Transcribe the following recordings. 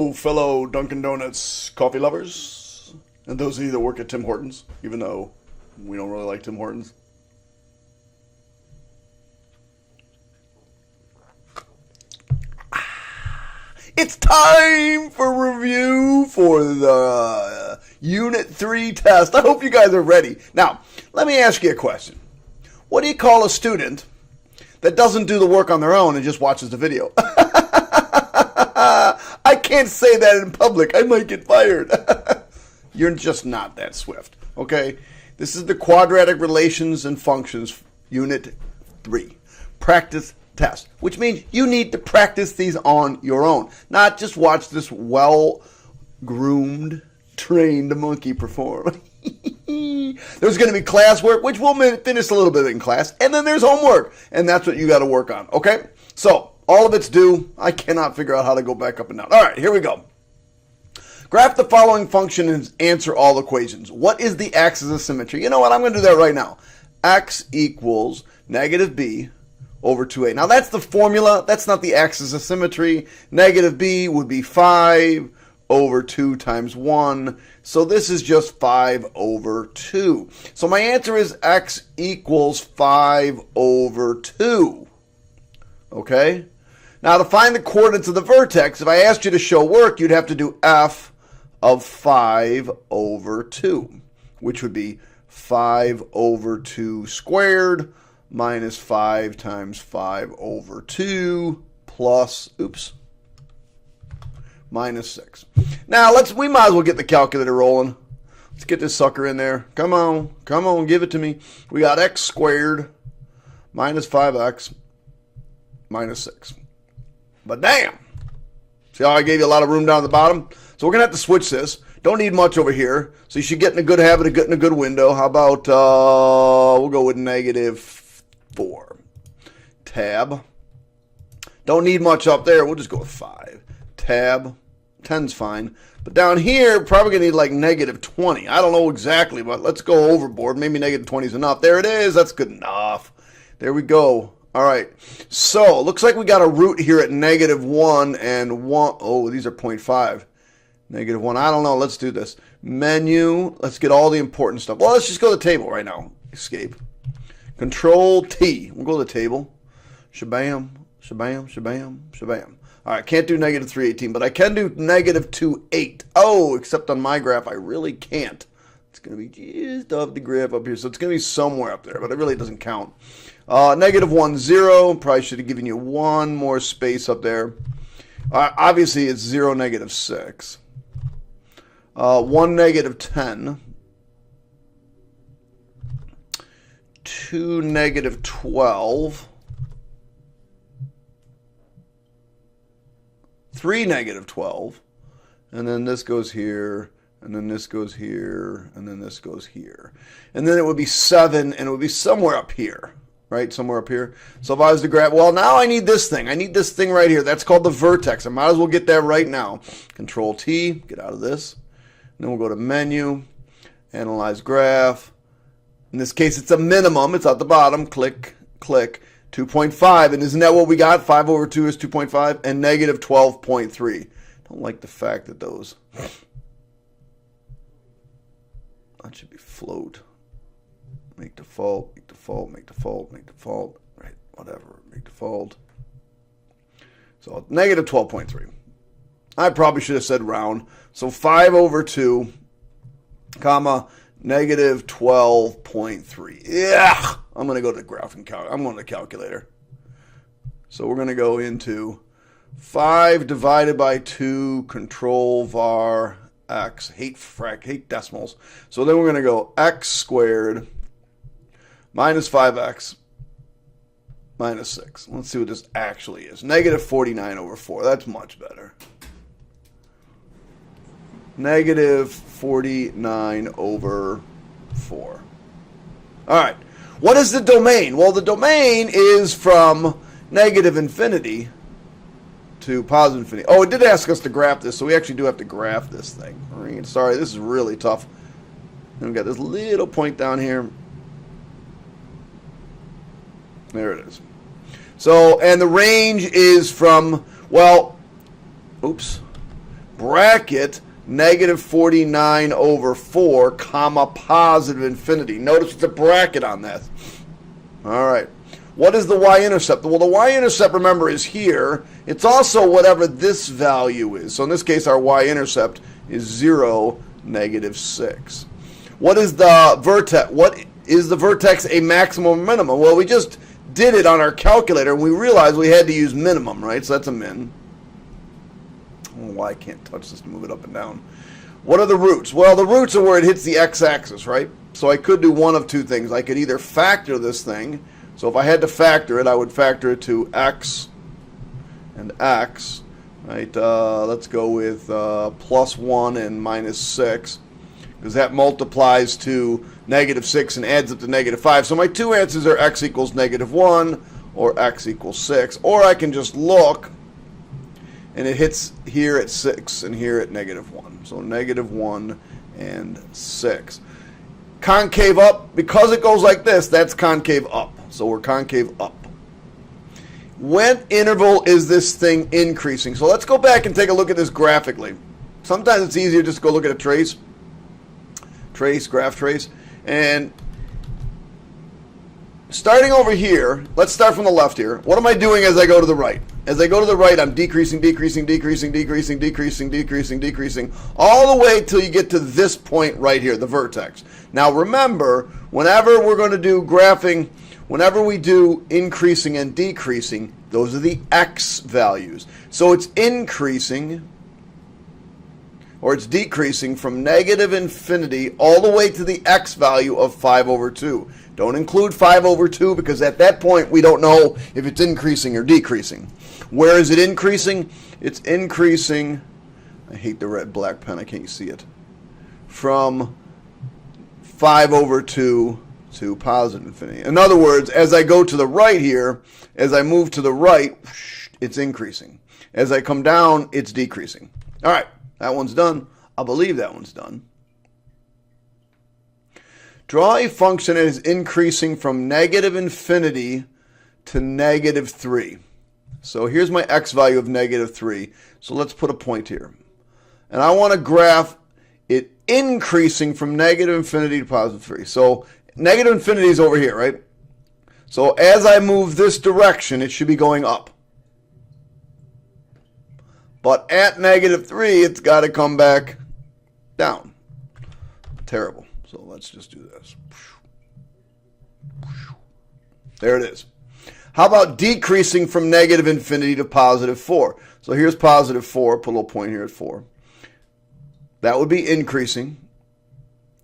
Hello, fellow Dunkin' Donuts coffee lovers, and those of you that work at Tim Hortons, even though we don't really like Tim Hortons. It's time for review for the Unit 3 test. I hope you guys are ready. Now, let me ask you a question. What do you call a student that doesn't do the work on their own and just watches the video? I can't say that in public. I might get fired. You're just not that swift, okay? This is the Quadratic Relations and Functions, Unit 3. Practice test, which means you need to practice these on your own, not just watch this well-groomed, trained monkey perform. There's going to be classwork, which we'll finish a little bit in class, and then there's homework, and that's what you got to work on, okay? So, all of it's due. I cannot figure out how to go back up and down. All right, here we go. Graph the following function and answer all equations. What is the axis of symmetry? You know what? I'm going to do that right now. X equals negative b over 2a. Now, that's the formula. That's not the axis of symmetry. Negative b would be 5 over 2 times 1. So this is just 5 over 2. So my answer is x equals 5 over 2. Okay? Now, to find the coordinates of the vertex, if I asked you to show work, you'd have to do f of 5 over 2, which would be 5 over 2 squared minus 5 times 5 over 2 plus, minus 6. Now, we might as well get the calculator rolling. Let's get this sucker in there. Come on, give it to me. We got x squared minus 5x minus 6. But damn, see how I gave you a lot of room down at the bottom? So we're going to have to switch this. Don't need much over here. So you should get in a good habit of getting a good window. How about, we'll go with negative 4. Tab. Don't need much up there. We'll just go with 5. Tab. 10's fine. But down here, probably going to need like negative 20. I don't know exactly, but let's go overboard. Maybe negative 20 is enough. There it is. That's good enough. There we go. All right, so looks like we got a root here at negative 1 and 1. Oh, these are 0.5. Negative 1. I don't know. Let's do this. Menu. Let's get all the important stuff. Well, let's just go to the table right now. Escape. Control T. We'll go to the table. Shabam, shabam, shabam, shabam. All right, can't do negative 318, but I can do negative 28. Oh, except on my graph, I really can't. It's going to be just off the graph up here, so it's going to be somewhere up there, but it really doesn't count. Negative 1, 0. Probably should have given you one more space up there. Obviously, it's 0, negative 6. 1, negative 10. 2, negative 12. 3, negative 12. And then this goes here. And then this goes here, and then this goes here. And then it would be 7, and it would be somewhere up here, right? Somewhere up here. So if I was to grab, well, now I need this thing. I need this thing right here. That's called the vertex. I might as well get that right now. Control T, get out of this. And then we'll go to Menu, Analyze Graph. In this case, it's a minimum. It's at the bottom. Click, click. 2.5, and isn't that what we got? 5 over 2 is 2.5, and negative 12.3. Don't like the fact that those... That should be float. Make default, make default, make default, make default. Right, whatever, make default. So negative 12.3. I probably should have said round. So 5 over 2, comma, negative 12.3. Yeah, I'm going to go to the graphing I'm going to the calculator. So we're going to go into 5 divided by 2, control var x, hate decimals. So then we're going to go x squared minus 5x minus 6. Let's see what this actually is. Negative 49 over 4. That's much better. Negative 49 over 4. All right. What is the domain? Well, the domain is from negative infinity to positive infinity. Oh, it did ask us to graph this, so we actually do have to graph this thing. All right, sorry, this is really tough. And we've got this little point down here. There it is. So, and the range is from, well, oops, bracket negative 49 over 4, comma, positive infinity. Notice it's a bracket on that. All right. What is the y-intercept? Well, the y-intercept, remember, is here. It's also whatever this value is. So in this case, our y-intercept is 0, negative 6. What is the vertex? What is the vertex a maximum or minimum? Well, we just did it on our calculator, and we realized we had to use minimum, right? So that's a min. Oh, why I can't touch this to move it up and down. What are the roots? Well, the roots are where it hits the x-axis, right? So I could do one of two things. I could either factor this thing. So if I had to factor it, I would factor it to x and x, right? Let's go with plus 1 and minus 6, because that multiplies to negative 6 and adds up to negative 5. So my two answers are x equals negative 1 or x equals 6. Or I can just look, and it hits here at 6 and here at negative 1. So negative 1 and 6. Concave up, because it goes like this, that's concave up. So we're concave up. What interval is this thing increasing? So let's go back and take a look at this graphically. Sometimes it's easier just to go look at a trace. Trace, graph trace. And starting over here, let's start from the left here. What am I doing as I go to the right? As I go to the right, I'm decreasing, decreasing, decreasing, decreasing, decreasing, decreasing, decreasing, all the way till you get to this point right here, the vertex. Now remember, whenever we're going to do graphing, whenever we do increasing and decreasing, those are the x values. So it's increasing, or it's decreasing from negative infinity all the way to the x value of 5 over 2. Don't include 5 over 2 because at that point we don't know if it's increasing or decreasing. Where is it increasing? It's increasing, I hate the red black pen, I can't see it, from 5 over 2 to positive infinity. In other words, as I go to the right here, as I move to the right, it's increasing. As I come down, it's decreasing. All right, that one's done. I believe that one's done. Draw a function that is increasing from negative infinity to negative 3. So here's my x value of negative 3. So let's put a point here. And I want to graph it increasing from negative infinity to positive 3. So negative infinity is over here, right? So as I move this direction, it should be going up. But at negative 3, it's got to come back down. Terrible. So let's just do this. There it is. How about decreasing from negative infinity to positive 4? So here's positive 4. Put a little point here at 4. That would be increasing.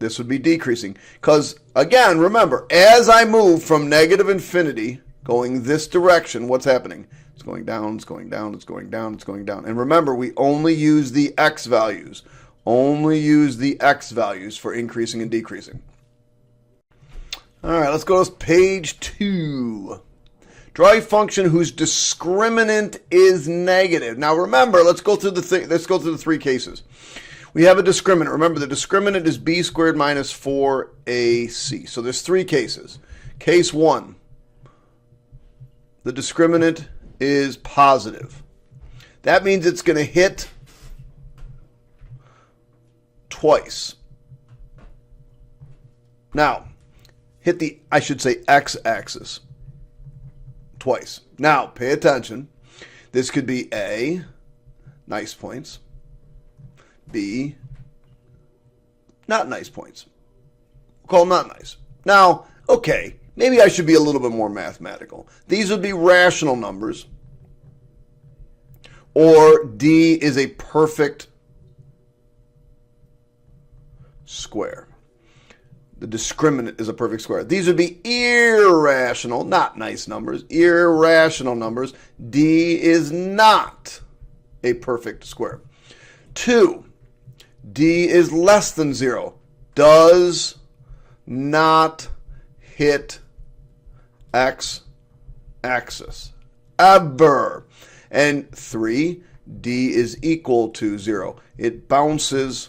This would be decreasing. Because, again, remember, as I move from negative infinity going this direction, what's happening? It's going down, it's going down, it's going down, it's going down. And remember, we only use the x values. Only use the x values for increasing and decreasing. All right, let's go to page 2. Draw a function whose discriminant is negative. Now remember, let's go through the three cases. We have a discriminant. Remember, the discriminant is b squared minus 4ac. So there's three cases. Case 1, the discriminant is positive. That means it's going to hit twice. Now, hit the, I should say, x-axis twice. Now, pay attention. This could be A, nice points. B, not nice points. We'll call them not nice. Now, okay, maybe I should be a little bit more mathematical. These would be rational numbers. Or D is a perfect square. The discriminant is a perfect square. These would be irrational, not nice numbers, irrational numbers. D is not a perfect square. 2, D is less than 0. Does not hit x-axis. Ever. And 3, D is equal to 0. It bounces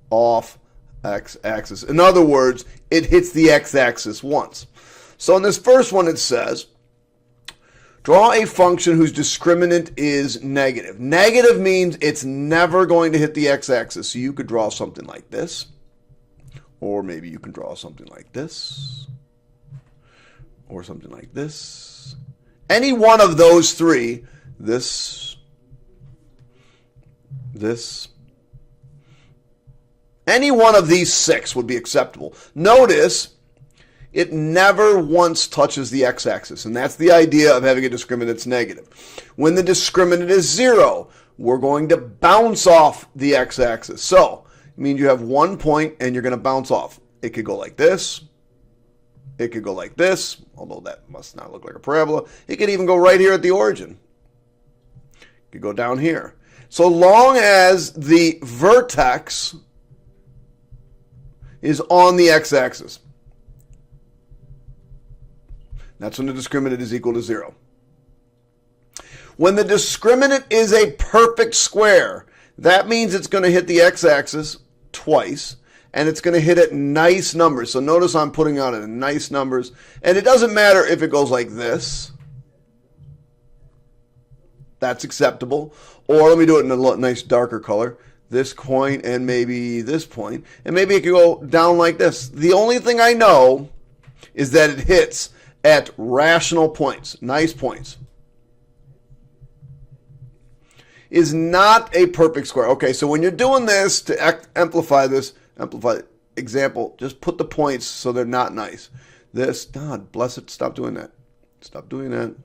off x-axis. In other words, it hits the x-axis once. So in this first one it says, Draw a function whose discriminant is negative. Negative means it's never going to hit the x-axis. So you could draw something like this. Or maybe you can draw something like this. Or something like this. Any one of those three. This. Any one of these 6 would be acceptable. Notice it never once touches the x-axis, and that's the idea of having a discriminant that's negative. When the discriminant is 0, we're going to bounce off the x-axis. So it means you have 1 point and you're going to bounce off. It could go like this. It could go like this, although that must not look like a parabola. It could even go right here at the origin. It could go down here. So long as the vertex is on the x-axis. That's when the discriminant is equal to 0. When the discriminant is a perfect square, that means it's going to hit the x-axis twice, and it's going to hit at nice numbers. So notice I'm putting out at nice numbers, and it doesn't matter if it goes like this. That's acceptable. Or let me do it in a nice darker color. This point and maybe this point. And maybe it could go down like this. The only thing I know is that it hits at rational points, nice points. Is not a perfect square. Okay, so when you're doing this to amplify example, just put the points so they're not nice. This, God bless it, stop doing that. Stop doing that.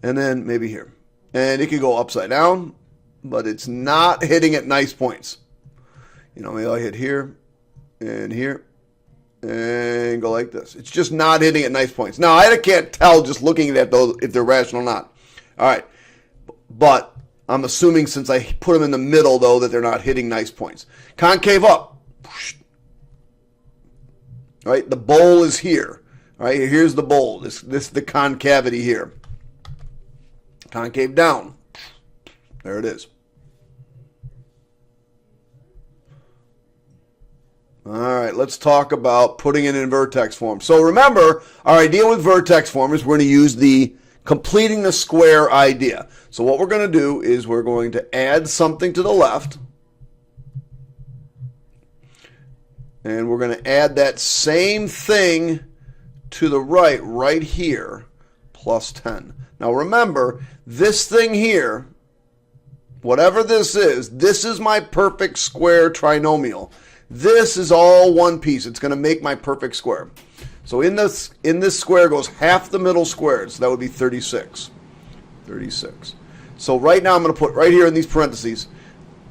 And then maybe here. And it could go upside down, but it's not hitting at nice points. You know, maybe I'll hit here and here. And go like this. It's just not hitting at nice points. Now, I can't tell just looking at those if they're rational or not. All right. But I'm assuming since I put them in the middle, though, that they're not hitting nice points. Concave up. All right. The bowl is here. All right. Here's the bowl. This is the concavity here. Concave down. There it is. All right, let's talk about putting it in vertex form. So remember, our idea with vertex form is we're going to use the completing the square idea. So what we're going to do is we're going to add something to the left. And we're going to add that same thing to the right here, plus 10. Now remember, this thing here, whatever this is my perfect square trinomial. This is all one piece. It's going to make my perfect square. So in this square goes half the middle squared. So that would be 36. 36. So right now I'm going to put right here in these parentheses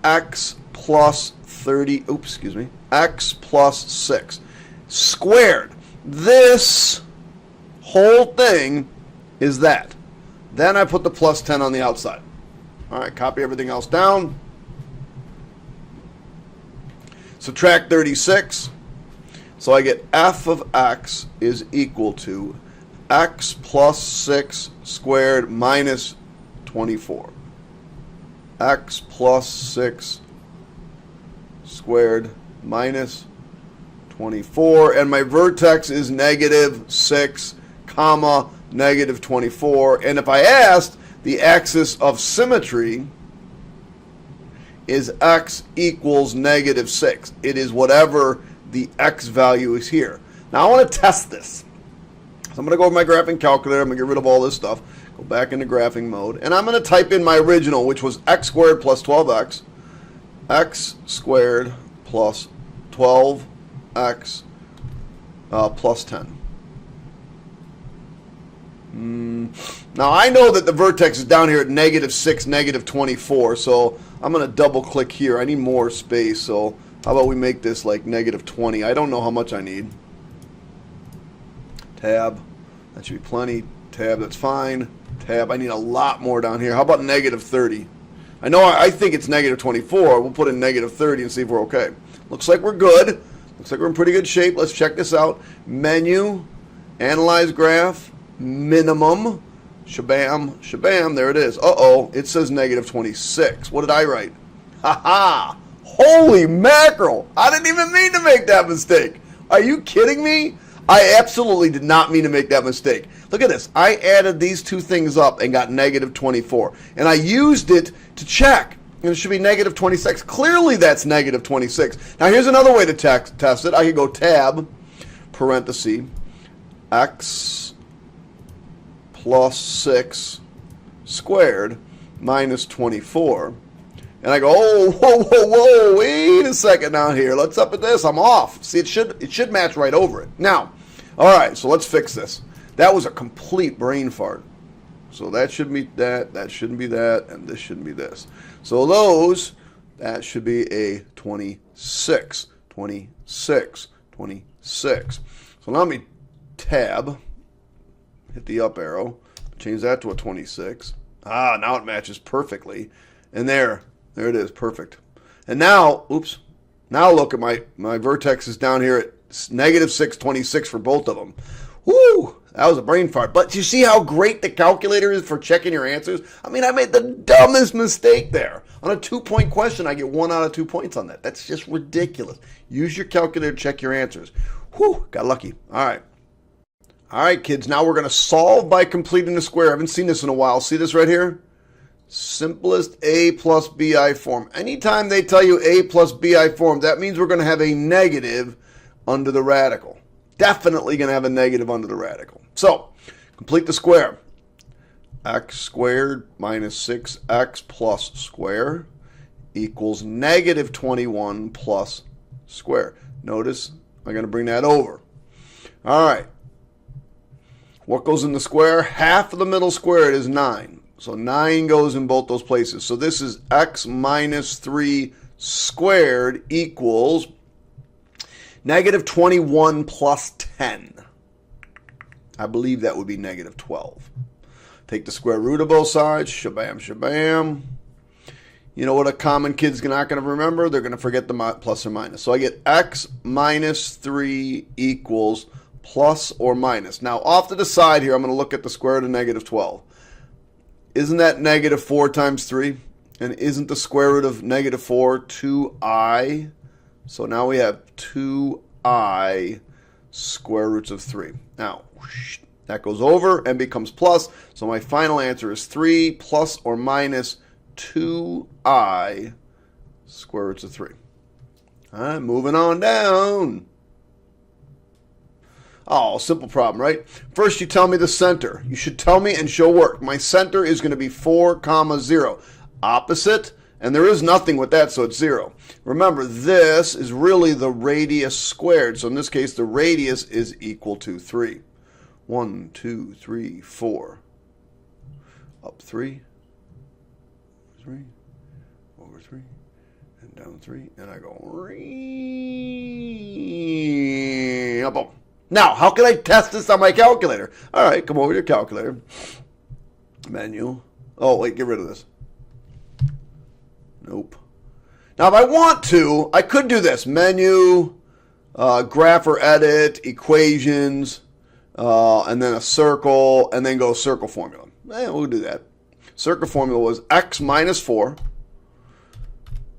x plus 30. Oops, excuse me. X plus 6 squared. This whole thing is that. Then I put the plus 10 on the outside. All right, copy everything else down. Subtract 36. So I get f of x is equal to x plus 6 squared minus 24. X plus 6 squared minus 24. And my vertex is negative 6, comma, negative 24. And if I asked, the axis of symmetry is x equals negative 6. It is whatever the x value is here. Now I want to test this. So I'm going to go over my graphing calculator. I'm going to get rid of all this stuff. Go back into graphing mode. And I'm going to type in my original, which was x squared plus 12x. X squared plus 12x plus 10. Now I know that the vertex is down here at negative 6, negative 24. So I'm going to double click here. I need more space. So how about we make this like negative 20? I don't know how much I need. Tab. That should be plenty. Tab. That's fine. Tab. I need a lot more down here. How about negative 30? I think it's negative 24. We'll put in negative 30 and see if we're okay. Looks like we're good. Looks like we're in pretty good shape. Let's check this out. Menu. Analyze graph. Minimum. Shabam. Shabam. There it is. Uh-oh. It says negative 26. What did I write? Ha-ha. Holy mackerel. I didn't even mean to make that mistake. Are you kidding me? I absolutely did not mean to make that mistake. Look at this. I added these two things up and got negative 24. And I used it to check. And it should be negative 26. Clearly that's negative 26. Now here's another way to test it. I could go tab, parenthesis, x plus 6 squared minus 24. And I go, oh, whoa, whoa, whoa, wait a second now here. Let's up at this. I'm off. See, it should match right over it. Now, all right, so let's fix this. That was a complete brain fart. So that should be that shouldn't be that, and this shouldn't be this. So that should be a 26, 26, 26. So now let me tab, hit the up arrow, change that to a 26. Ah, now it matches perfectly. And there it is, perfect. And now, oops, now look at my vertex is down here at negative 626 for both of them. Woo! That was a brain fart. But you see how great the calculator is for checking your answers? I mean, I made the dumbest mistake there. On a 2-point question, I get 1 out of 2 points on that. That's just ridiculous. Use your calculator to check your answers. Whew, got lucky. All right. All right, kids, now we're going to solve by completing the square. I haven't seen this in a while. See this right here? Simplest a plus bi form. Anytime they tell you a plus bi form, that means we're going to have a negative under the radical. Definitely going to have a negative under the radical. So, complete the square. X squared minus 6x plus square equals negative 21 plus square. Notice I'm going to bring that over. All right. What goes in the square? Half of the middle squared is 9. So 9 goes in both those places. So this is x minus 3 squared equals negative 21 plus 10. I believe that would be negative 12. Take the square root of both sides. Shabam, shabam. You know what a common kid's not going to remember? They're going to forget the plus or minus. So I get x minus 3 equals plus or minus. Now, off to the side here, I'm going to look at the square root of negative 12. Isn't that negative 4 times 3? And isn't the square root of negative 4 2i? So now we have 2i square roots of 3. Now, that goes over and becomes plus. So my final answer is 3 plus or minus 2i square roots of 3. All right, moving on down. Oh, simple problem, right? First, you tell me the center. You should tell me and show work. My center is going to be 4, 0. Opposite, and there is nothing with that, so it's 0. Remember, this is really the radius squared. So in this case, the radius is equal to 3. 1, 2, 3, 4. Up 3. 3. Over 3. And down 3. And I go... Up, up. Now, how can I test this on my calculator? All right, come over to your calculator. Menu. Oh, wait, get rid of this. Nope. Now, if I want to, I could do this. Menu, graph or edit, equations, and then a circle, and then go circle formula. We'll do that. Circle formula was x minus 4,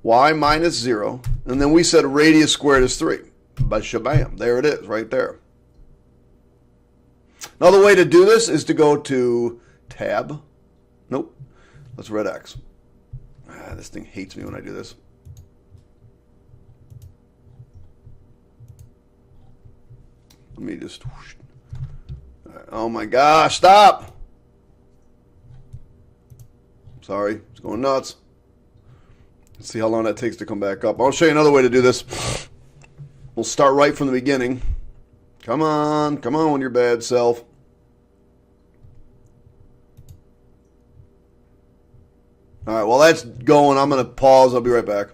y minus 0, and then we said radius squared is 3. But shabam, there it is, right there. Another way to do this is to go to tab. Nope. Let's red X. This thing hates me when I do this. Let me just... Oh my gosh, stop! Sorry, it's going nuts. Let's see how long that takes to come back up. I'll show you another way to do this. We'll start right from the beginning. Come on, your bad self. All right, while that's going, I'm going to pause. I'll be right back.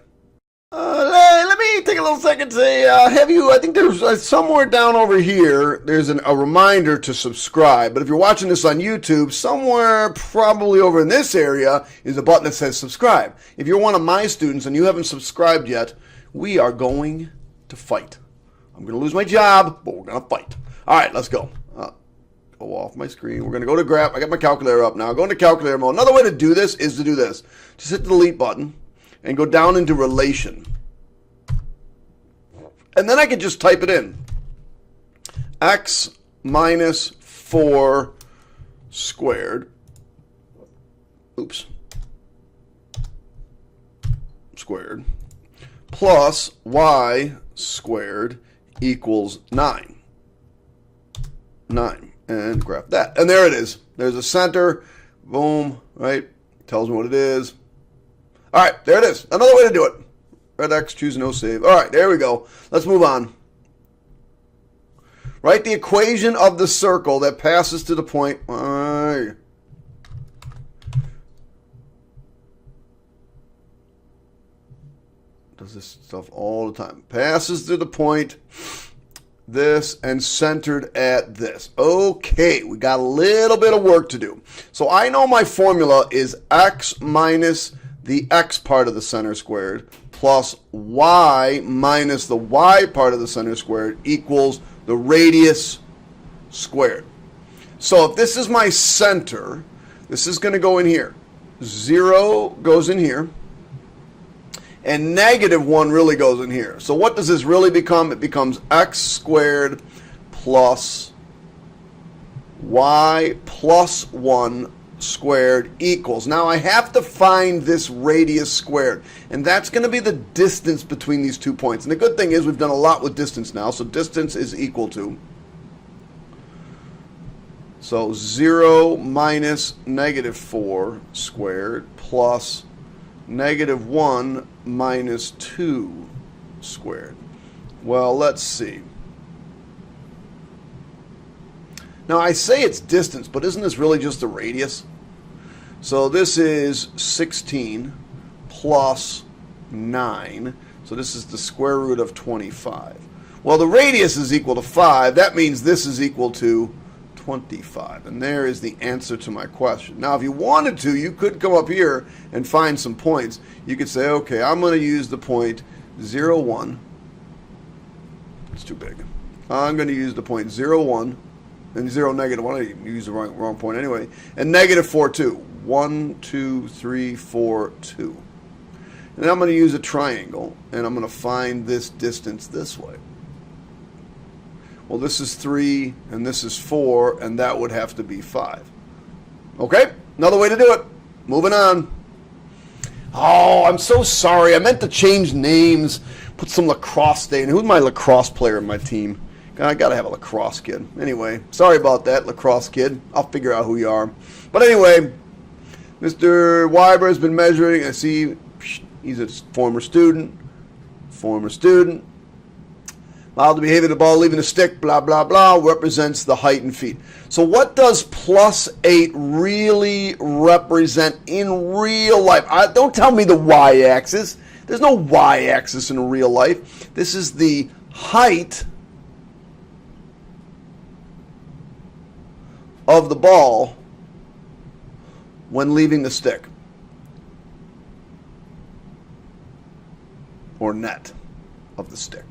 Let me take a little second to say, I think there's somewhere down over here, there's a reminder to subscribe. But if you're watching this on YouTube, somewhere probably over in this area is a button that says subscribe. If you're one of my students and you haven't subscribed yet, we are going to fight. I'm going to lose my job, but we're going to fight. All right, let's go. Go off my screen. We're going to go to graph. I got my calculator up now. Go into calculator mode. Another way to do this is to do this. Just hit the delete button and go down into relation. And then I can just type it in. x minus 4 squared, squared, plus y squared equals 9. 9. And graph that. And there it is. There's a center. Boom. Right? Tells me what it is. All right. There it is. Another way to do it. Red X, choose no save. All right. There we go. Let's move on. Write the equation of the circle that passes to the point. Does this stuff all the time. Passes to the point this and centered at this. Okay, we got a little bit of work to do. So I know my formula is x minus the x part of the center squared plus y minus the y part of the center squared equals the radius squared. So if this is my center, this is going to go in here. 0 goes in here. And negative 1 really goes in here. So what does this really become? It becomes x squared plus y plus 1 squared equals. Now I have to find this radius squared. And that's going to be the distance between these 2 points. And the good thing is we've done a lot with distance now. So distance is equal to. So 0 minus negative 4 squared plus negative 1 minus 2 squared. Well, let's see. Now, I say it's distance, but isn't this really just the radius? So this is 16 plus 9. So this is the square root of 25. Well, the radius is equal to 5. That means this is equal to 25. And there is the answer to my question. Now, if you wanted to, you could come up here and find some points. You could say, okay, I'm going to use the point 0, 1. It's too big. I'm going to use the point 0, 1. And 0, negative 1. I used the wrong point anyway. And negative 4, 2. 1, 2, 3, 4, 2. And then I'm going to use a triangle. And I'm going to find this distance this way. Well, this is 3, and this is 4, and that would have to be 5. Okay? Another way to do it. Moving on. Oh, I'm so sorry. I meant to change names. Put some lacrosse day in. Who's my lacrosse player in my team? I got to have a lacrosse kid. Anyway, sorry about that, lacrosse kid. I'll figure out who you are. But anyway, Mr. Weiber has been measuring. I see he's a former student. Mild behavior of the ball leaving the stick, blah, blah, blah, represents the height in feet. So what does plus 8 really represent in real life? Don't tell me the y-axis. There's no y-axis in real life. This is the height of the ball when leaving the stick or net of the stick.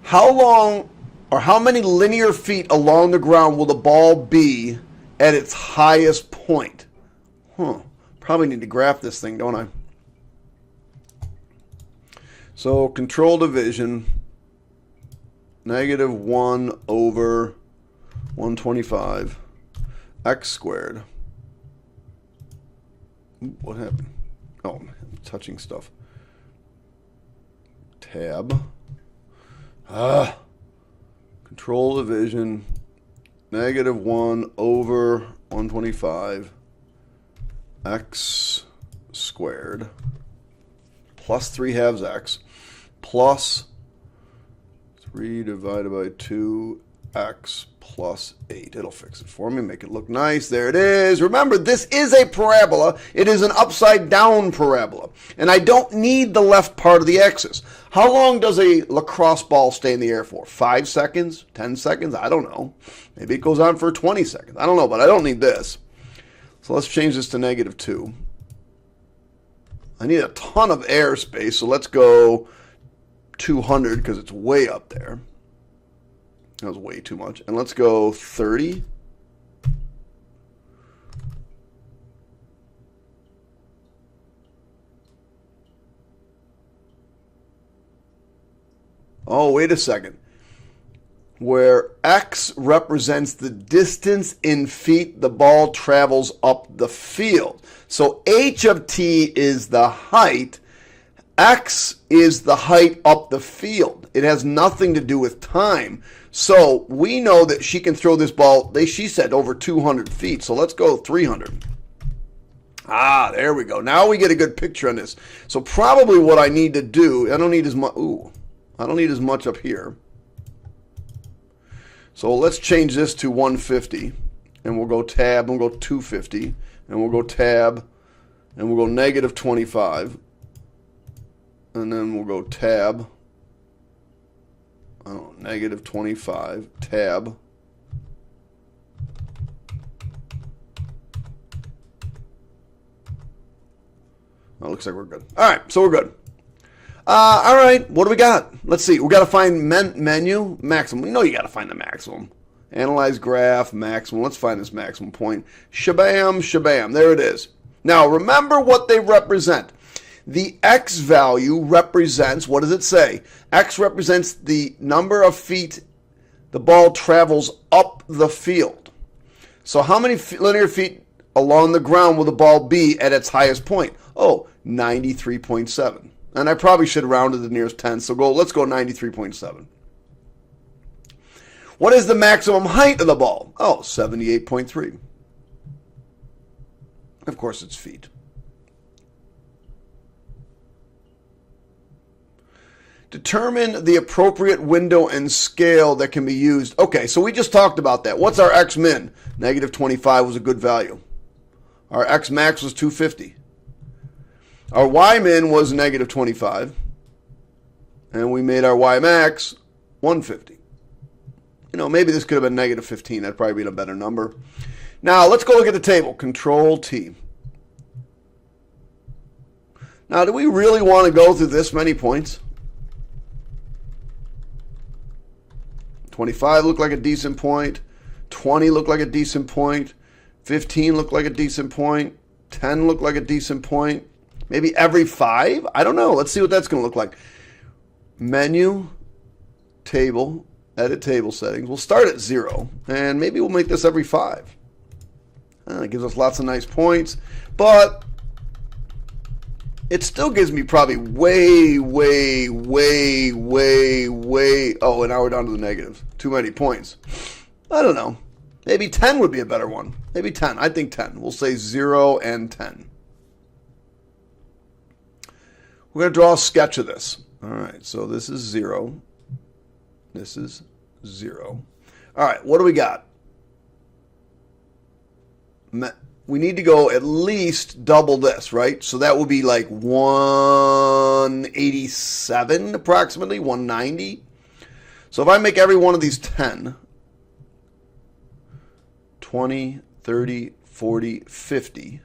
How long or how many linear feet along the ground will the ball be at its highest point? Probably need to graph this thing, don't I? So control division, negative 1 over 125 x squared. What happened? Oh, I'm touching stuff. Tab. Control division, negative 1 over 125 x squared plus 3 halves x plus 3 divided by 2x plus 8. It'll fix it for me, make it look nice. There it is. Remember, this is a parabola. It is an upside down parabola. And I don't need the left part of the axis. How long does a lacrosse ball stay in the air for? 5 seconds? 10 seconds? I don't know. Maybe it goes on for 20 seconds. I don't know, but I don't need this. So let's change this to negative 2. I need a ton of airspace, so let's go 200 because it's way up there. That was way too much. And let's go 30. Oh, wait a second. where X represents the distance in feet the ball travels up the field. So H of T is the height. X is the height up the field. It has nothing to do with time. So we know that she can throw this ball, she said over 200 feet. So let's go 300. Ah, there we go. Now we get a good picture on this. So probably what I need to do, I don't need as much, I don't need as much up here. So let's change this to 150, and we'll go tab, and we'll go 250, and we'll go tab, and we'll go negative 25, and then we'll go tab, negative 25, tab, oh, looks like we're good. All right, so we're good. All right, what do we got? Let's see. We got to find menu, maximum. You know you got to find the maximum. Analyze graph, maximum. Let's find this maximum point. Shabam, shabam. There it is. Now, remember what they represent. The X value represents, what does it say? X represents the number of feet the ball travels up the field. So how many linear feet along the ground will the ball be at its highest point? Oh, 93.7. And I probably should round to the nearest 10, so let's go 93.7. What is the maximum height of the ball? Oh, 78.3. Of course, it's feet. Determine the appropriate window and scale that can be used. Okay, so we just talked about that. What's our X min? Negative 25 was a good value. Our X max was 250. Our Y min was negative 25, and we made our Y max 150. You know, maybe this could have been negative 15. That'd probably be a better number. Now, let's go look at the table. Control T. Now, do we really want to go through this many points? 25 looked like a decent point. 20 looked like a decent point. 15 looked like a decent point. 10 looked like a decent point. Maybe every 5? I don't know. Let's see what that's going to look like. Menu, table, edit table settings. We'll start at 0, and maybe we'll make this every 5. It gives us lots of nice points, but it still gives me probably way, oh, and now we're down to the negatives. Too many points. I don't know. Maybe 10 would be a better one. Maybe 10. I think 10. We'll say 0 and 10. We're going to draw a sketch of this. All right, so this is 0. This is 0. All right, what do we got? We need to go at least double this, right? So that would be like 187 approximately, 190. So if I make every one of these 10, 20, 30, 40, 50,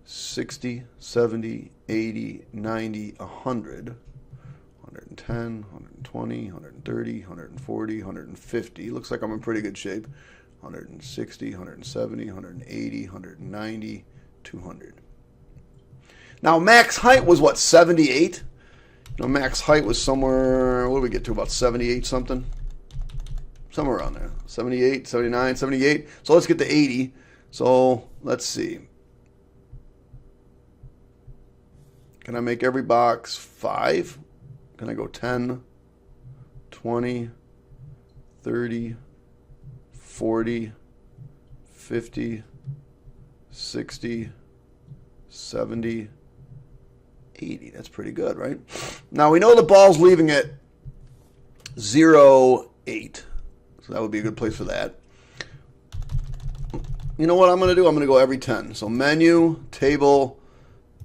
60, 70, 80, 90, 100, 110, 120, 130, 140, 150. Looks like I'm in pretty good shape. 160, 170, 180, 190, 200. Now, max height was what, 78? You know, max height was somewhere, what did we get to, about 78 something? Somewhere around there. 78, 79, 78. So let's get to 80. So let's see. Can I make every box 5? Can I go 10, 20, 30, 40, 50, 60, 70, 80. That's pretty good, right? Now we know the ball's leaving at 0, 8. So that would be a good place for that. You know what I'm going to do? I'm going to go every 10. So menu, table,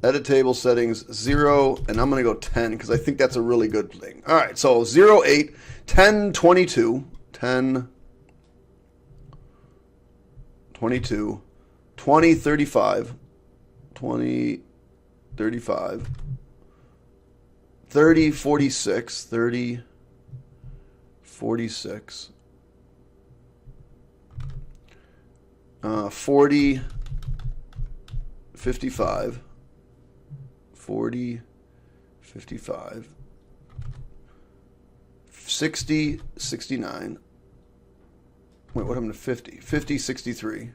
edit table settings, 0, and I'm going to go 10 because I think that's a really good thing. All right, so 0, 8, 10, 22, 10, 22, 20, 35, 20, 35, 30, 46, 30, 46, 40, 55, 40, 55, 60, 69. Wait, what happened to 50? 50, 63.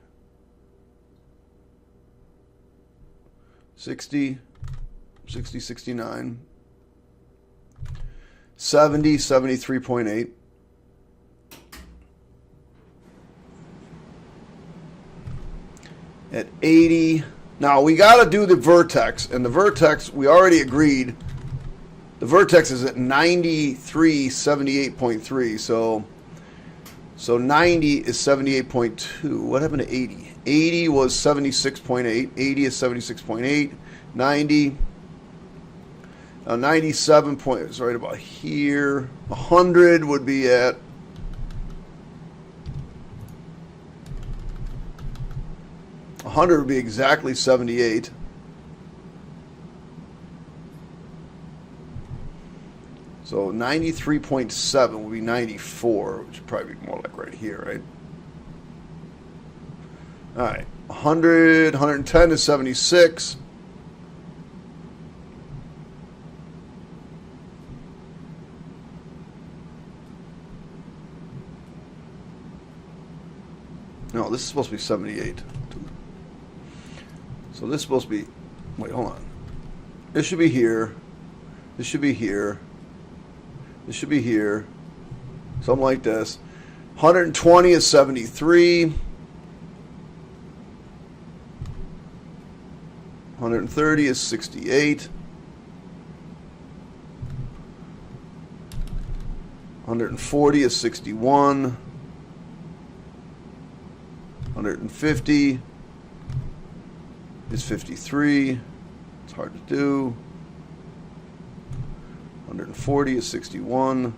60, 60, 69. 70, 73.8. At 80. Now, we got to do the vertex. And the vertex, we already agreed. The vertex is at 93, 78.3. So 90 is 78.2. What happened to 80? 80 was 76.8. 80 is 76.8. 90. 97 point is right about here. 100 would be at 100 would be exactly 78. So 93.7 would be 94, which would probably be more like right here, right? All right, 100, 110 is 76. No, this is supposed to be 78. So this is supposed to be, wait, hold on. This should be here. This should be here. This should be here. Something like this. 120 is 73. 130 is 68. 140 is 61. 150 is 53. It's hard to do. 140 is 61.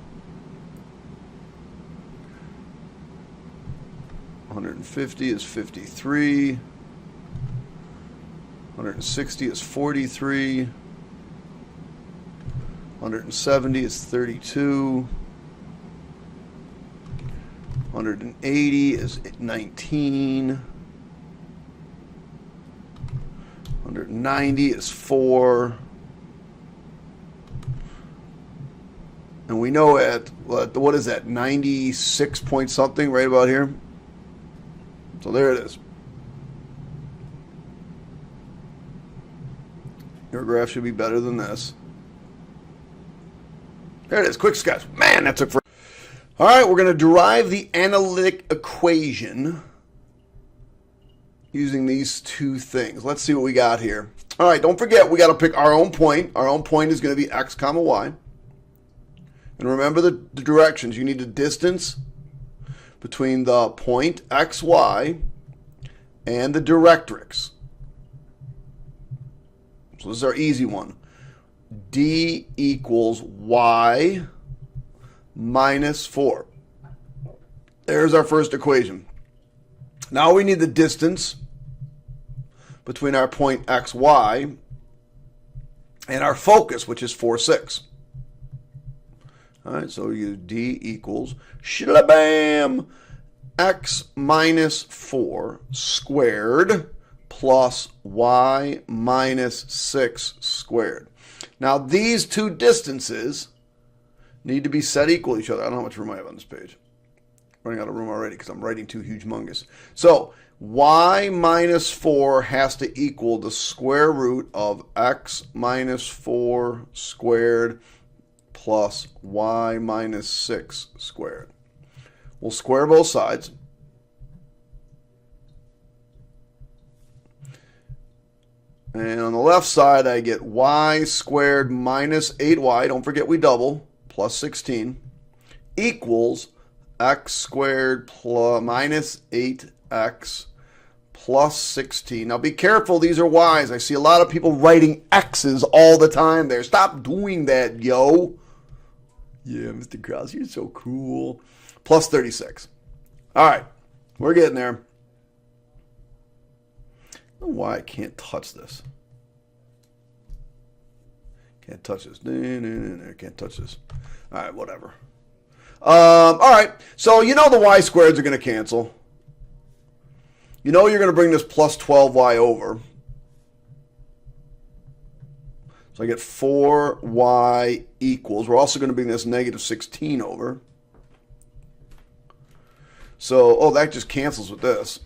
150 is 53. 160 is 43. 170 is 32. 180 is 19. 190 is 4. And we know at, what is that, 96 point something, right about here? So there it is. Your graph should be better than this. There it is, quick sketch. Man, that took forever. All right, we're going to derive the analytic equation using these two things. Let's see what we got here. All right, don't forget, we got to pick our own point. Our own point is going to be x comma y. And remember the directions. You need a distance between the point xy and the directrix. So this is our easy one. D equals y minus 4. There's our first equation. Now we need the distance between our point xy and our focus, which is 4, 6. All right, so you D equals shlabam x minus 4 squared plus y minus 6 squared. Now these two distances need to be set equal to each other. I don't know how much room I have on this page. I'm running out of room already because I'm writing too humongous. So y minus 4 has to equal the square root of x minus 4 squared plus y minus 6 squared. We'll square both sides. And on the left side, I get y squared minus 8y, don't forget we double, plus 16, equals x squared plus minus 8x plus 16. Now be careful, these are y's. I see a lot of people writing x's all the time there. Stop doing that, yo. Yeah, Mr. Krause, you're so cool. Plus 36. All right, we're getting there. I don't know why I can't touch this. Can't touch this. Can't touch this. All right, whatever. All right, so you know the y squareds are going to cancel. You know you're going to bring this plus 12y over. So I get 4y equals. We're also going to bring this negative 16 over. So, oh, that just cancels with this.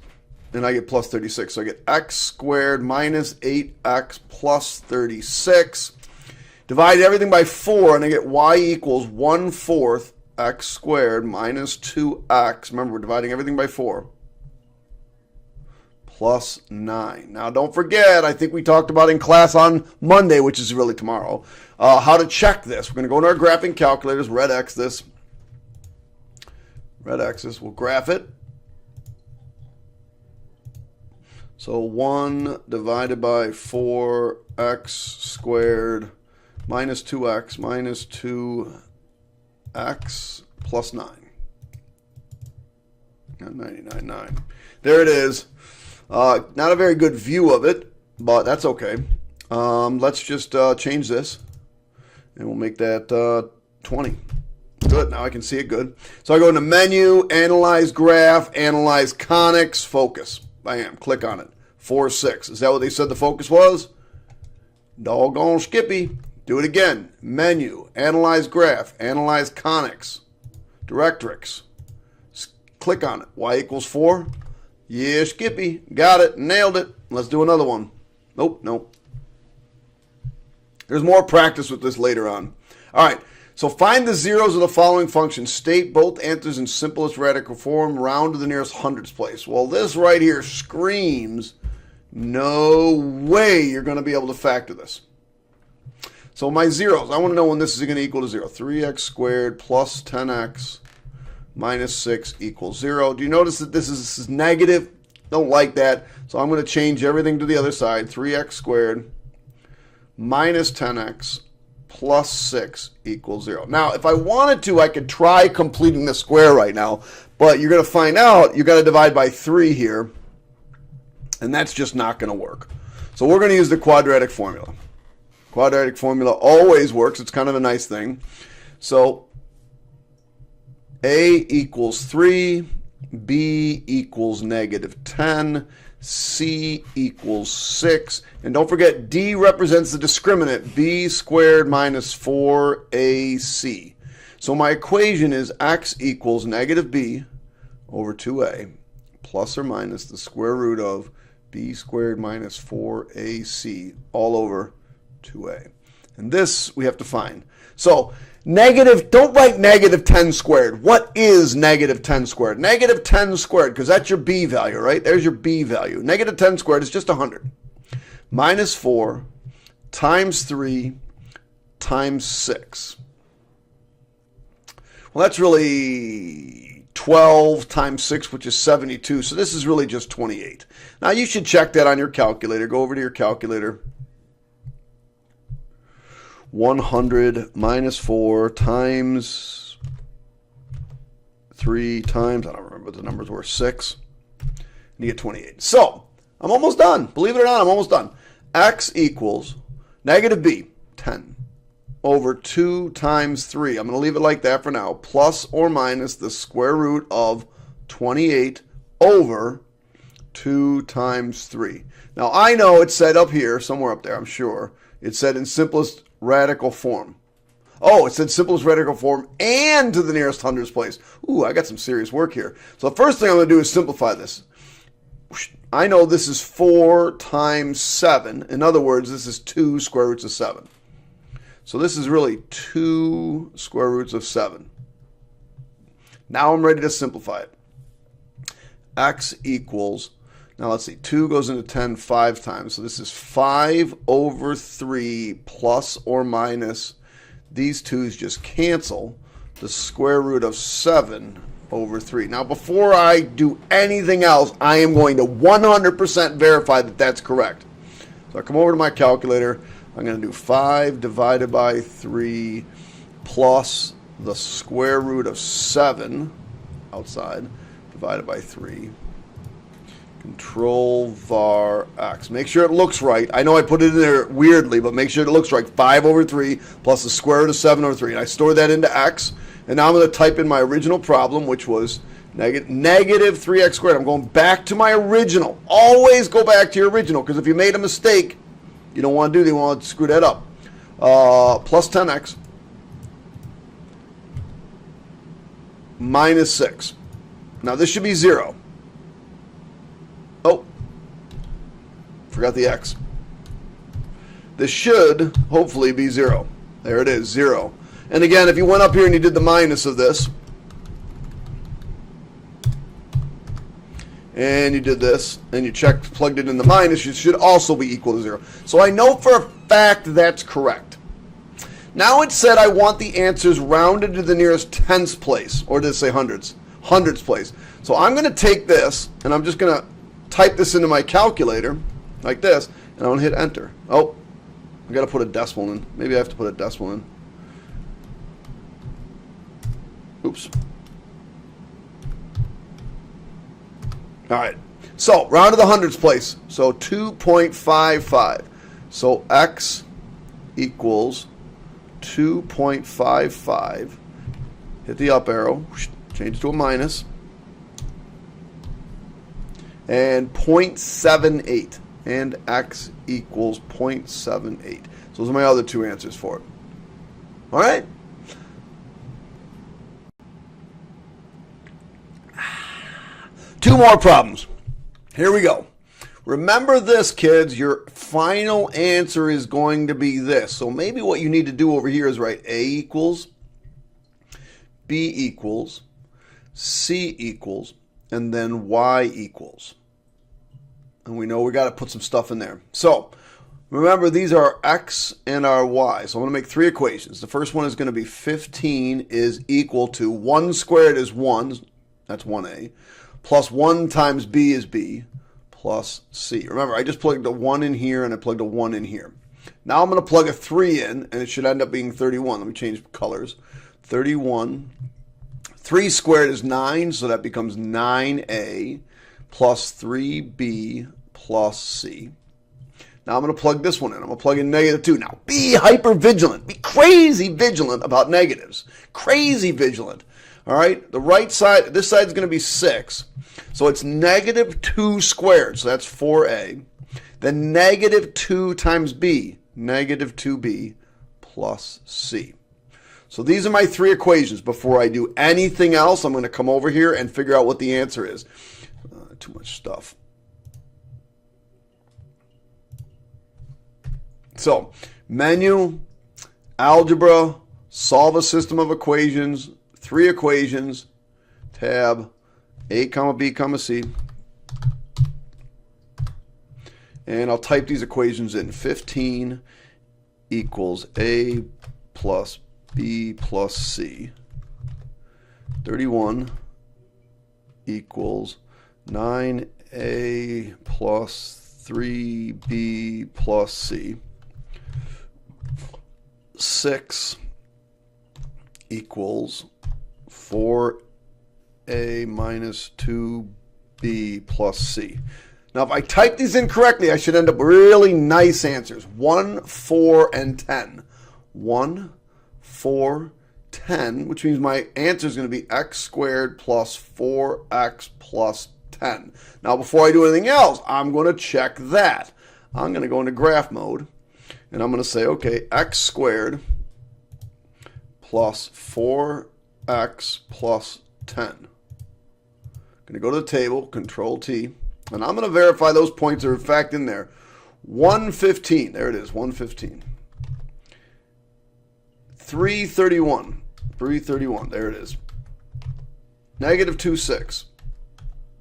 And I get plus 36. So I get x squared minus 8x plus 36. Divide everything by 4, and I get y equals 1/4 x squared minus 2x. Remember, we're dividing everything by 4. Plus 9. Now, don't forget, I think we talked about in class on Monday, which is really tomorrow, how to check this. We're going to go into our graphing calculators, red X this. Red axis, we'll graph it. So 1 divided by 4x squared minus 2x minus 2x plus 9. 99.9. There it is. Not a very good view of it, but that's okay. Let's just change this, and we'll make that 20. Good, now I can see it good. So I go into Menu, Analyze Graph, Analyze Conics, Focus. Bam, click on it. 4, 6. Is that what they said the focus was? Doggone Skippy. Do it again. Menu, Analyze Graph, Analyze Conics, Directrix. Click on it. Y equals 4. Yeah, Skippy. Got it. Nailed it. Let's do another one. Nope, nope. There's more practice with this later on. All right. So find the zeros of the following function. State both answers in simplest radical form. Round to the nearest hundredths place. Well, this right here screams, no way you're going to be able to factor this. So my zeros, I want to know when this is going to equal to 0. 3x squared plus 10x minus 6 equals 0. Do you notice that this is negative? Don't like that. So I'm going to change everything to the other side. 3x squared minus 10x plus 6 equals 0. Now, if I wanted to, I could try completing the square right now, but you're going to find out you've got to divide by 3 here, and that's just not going to work. So we're going to use the quadratic formula. Quadratic formula always works. It's kind of a nice thing. So A equals 3, B equals negative 10, C equals 6, and don't forget D represents the discriminant, B squared minus 4AC. So my equation is x equals negative B over 2A plus or minus the square root of B squared minus 4AC all over 2A. And this we have to find. So negative, don't write negative 10 squared. What is negative 10 squared? Negative 10 squared, because that's your B value, right? There's your B value. Negative 10 squared is just 100. Minus 4 times 3 times 6. Well, that's really 12 times 6, which is 72. So this is really just 28. Now, you should check that on your calculator. Go over to your calculator. 100 minus 4 times 3 times, I don't remember what the numbers were, 6, and you get 28. So, I'm almost done. Believe it or not, I'm almost done. X equals negative B, 10, over 2 times 3. I'm going to leave it like that for now, plus or minus the square root of 28 over 2 times 3. Now, I know it's said up here, somewhere up there, I'm sure, it said in simplest radical form. Oh, it said simplest radical form and to the nearest hundredths place. Ooh, I got some serious work here. So the first thing I'm going to do is simplify this. I know this is 4 times 7. In other words, this is 2 square roots of 7. So this is really 2 square roots of 7. Now I'm ready to simplify it. X equals, now let's see, 2 goes into 10 5 times. So this is 5 over 3 plus or minus, these 2's just cancel, the square root of 7 over 3. Now before I do anything else, I am going to 100% verify that that's correct. So I come over to my calculator. I'm going to do 5 divided by 3 plus the square root of 7 outside divided by 3. Control var x. Make sure it looks right. I know I put it in there weirdly, but make sure it looks right. 5 over 3 plus the square root of 7 over 3. And I store that into x. And now I'm going to type in my original problem, which was negative 3x squared. I'm going back to my original. Always go back to your original, because if you made a mistake, you don't want to do that. You want to screw that up. plus 10x minus 6. Now this should be 0. Oh, forgot the x. This should hopefully be 0. There it is, 0. And again, if you went up here and you did the minus of this, and you did this, and you checked, plugged it in the minus, you should also be equal to 0. So I know for a fact that's correct. Now it said I want the answers rounded to the nearest tenths place, or did it say hundreds? Hundreds place. So I'm going to take this, and I'm just going to type this into my calculator, like this, and I'm going to hit enter. Oh, I got to put a decimal in. Maybe I have to put a decimal in. Oops. All right. So round to the hundreds place. So 2.55. So x equals 2.55. Hit the up arrow. Change it to a minus. And 0.78. And x equals 0.78. So those are my other two answers for it. All right. Two more problems. Here we go. Remember this, kids. Your final answer is going to be this. So maybe what you need to do over here is write A equals, B equals, C equals, and then Y equals. And we know we got to put some stuff in there. So remember, these are our X and our Y. So I'm going to make three equations. The first one is going to be 15 is equal to 1 squared is 1. That's 1A. Plus 1 times B is B, plus C. Remember, I just plugged a 1 in here, and I plugged a 1 in here. Now I'm going to plug a 3 in, and it should end up being 31. Let me change colors. 31. 3 squared is 9, so that becomes 9A, plus 3B, plus C. Now I'm going to plug this one in. I'm going to plug in negative 2. Now, be hyper vigilant. Be crazy vigilant about negatives. Crazy vigilant. All right, the right side, this side is going to be 6. So it's negative 2 squared, so that's 4A. Then negative 2 times B, negative 2B plus C. So these are my three equations. Before I do anything else, I'm going to come over here and figure out what the answer is. Too much stuff. So, menu, algebra, solve a system of equations, three equations, tab, A, comma, B, comma, C. And I'll type these equations in. 15 equals A plus B plus C. 31 equals 9A plus 3B plus C. 6 equals 4A minus 2B plus C. Now, if I type these in correctly, I should end up with really nice answers. 1, 4, and 10. 1, 4, 10, which means my answer is going to be x squared plus 4x plus 10. Now, before I do anything else, I'm going to check that. I'm going to go into graph mode, and I'm going to say, okay, x squared plus 4x plus 10. I'm going to go to the table, Control T, and I'm going to verify those points are in fact in there. 115, there it is, 115. 331, 331, there it is. Negative 26,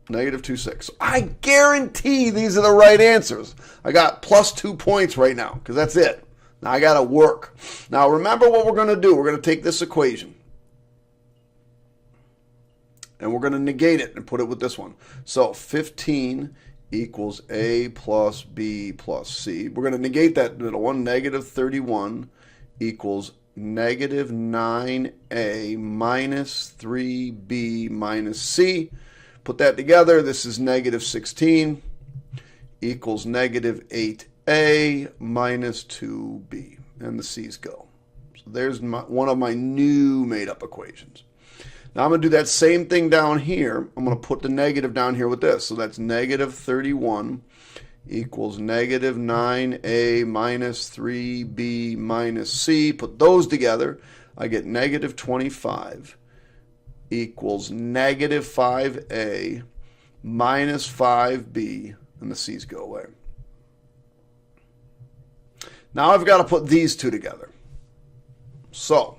negative 26. I guarantee these are the right answers. I got plus 2 points right now because that's it. Now I got to work. Now remember what we're going to do. We're going to take this equation and we're going to negate it and put it with this one. So 15 equals A plus B plus C. We're going to negate that middle one. Negative 31 equals negative 9A minus 3B minus C. Put that together. This is negative 16 equals negative 8A minus 2B. And the C's go. So there's one of my new made-up equations. Now I'm going to do that same thing down here. I'm going to put the negative down here with this. So that's negative 31 equals negative 9a minus 3b minus c. Put those together, I get negative 25 equals negative 5a minus 5b, and the c's go away. Now I've got to put these two together. So,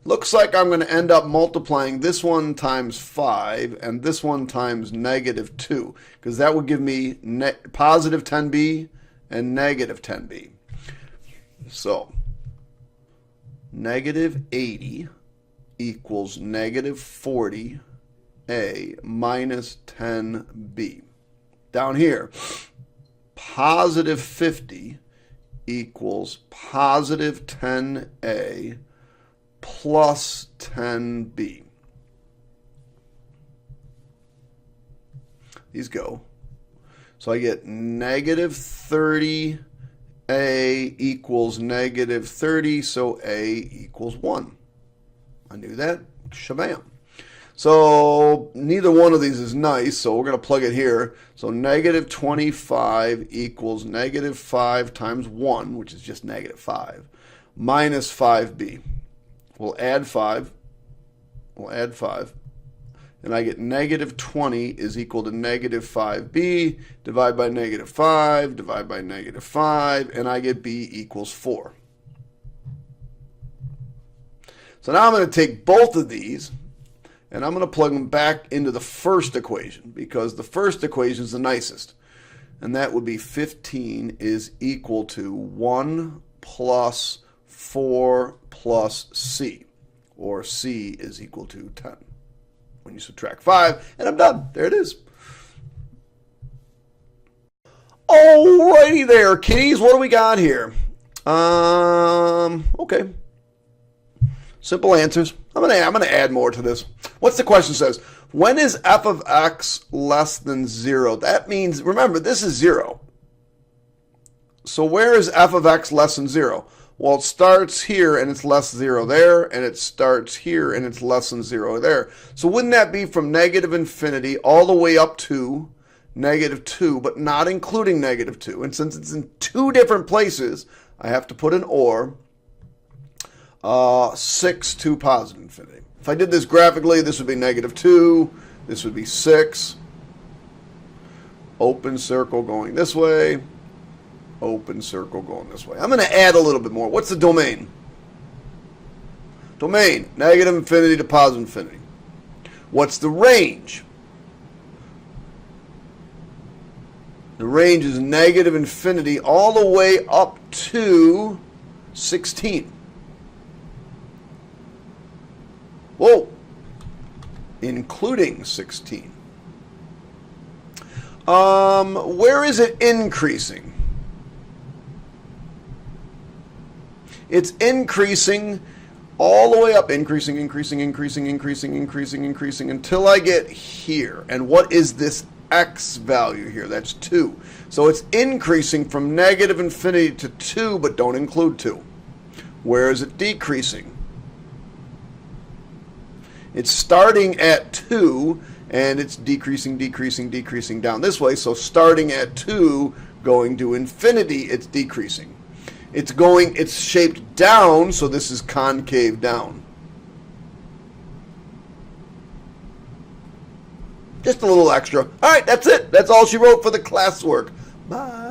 looks like I'm going to end up multiplying this one times 5 and this one times negative 2, because that would give me positive 10b and negative 10b. So, negative 80 equals negative 40a minus 10b. Down here, positive 50 equals positive 10a plus 10b. These go. So I get negative 30a equals negative 30, so a equals 1. I knew that. Shabam. So neither one of these is nice, so we're going to plug it here. So negative 25 equals negative 5 times 1, which is just negative 5, minus 5b. We'll add 5. We'll add 5. And I get negative 20 is equal to negative 5b. Divide by negative 5. Divide by negative 5. And I get b equals 4. So now I'm going to take both of these, and I'm going to plug them back into the first equation, because the first equation is the nicest. And that would be 15 is equal to 1 plus 4 plus c, or c is equal to 10. When you subtract 5, and I'm done. There it is. Alrighty there, kiddies. What do we got here? Okay. Simple answers. I'm gonna add more to this. What's the question says? When is f of x less than 0? That means, remember, this is 0. So where is f of x less than 0? Well, it starts here and it's less 0 there, and it starts here and it's less than 0 there. So wouldn't that be from negative infinity all the way up to negative 2, but not including negative 2? And since it's in two different places, I have to put an or. 6 to positive infinity. If I did this graphically, this would be negative 2. This would be 6. Open circle going this way. Open circle going this way. I'm going to add a little bit more. What's the domain? Domain, negative infinity to positive infinity. What's the range? The range is negative infinity all the way up to 16. Whoa, including 16. Where is it increasing? It's increasing all the way up, increasing until I get here. And what is this x value here? That's 2. So it's increasing from negative infinity to 2, but don't include 2. Where is it decreasing? It's starting at 2, and it's decreasing down this way. So starting at 2, going to infinity, it's decreasing. It's shaped down, so this is concave down. Just a little extra. All right, that's it. That's all she wrote for the classwork. Bye.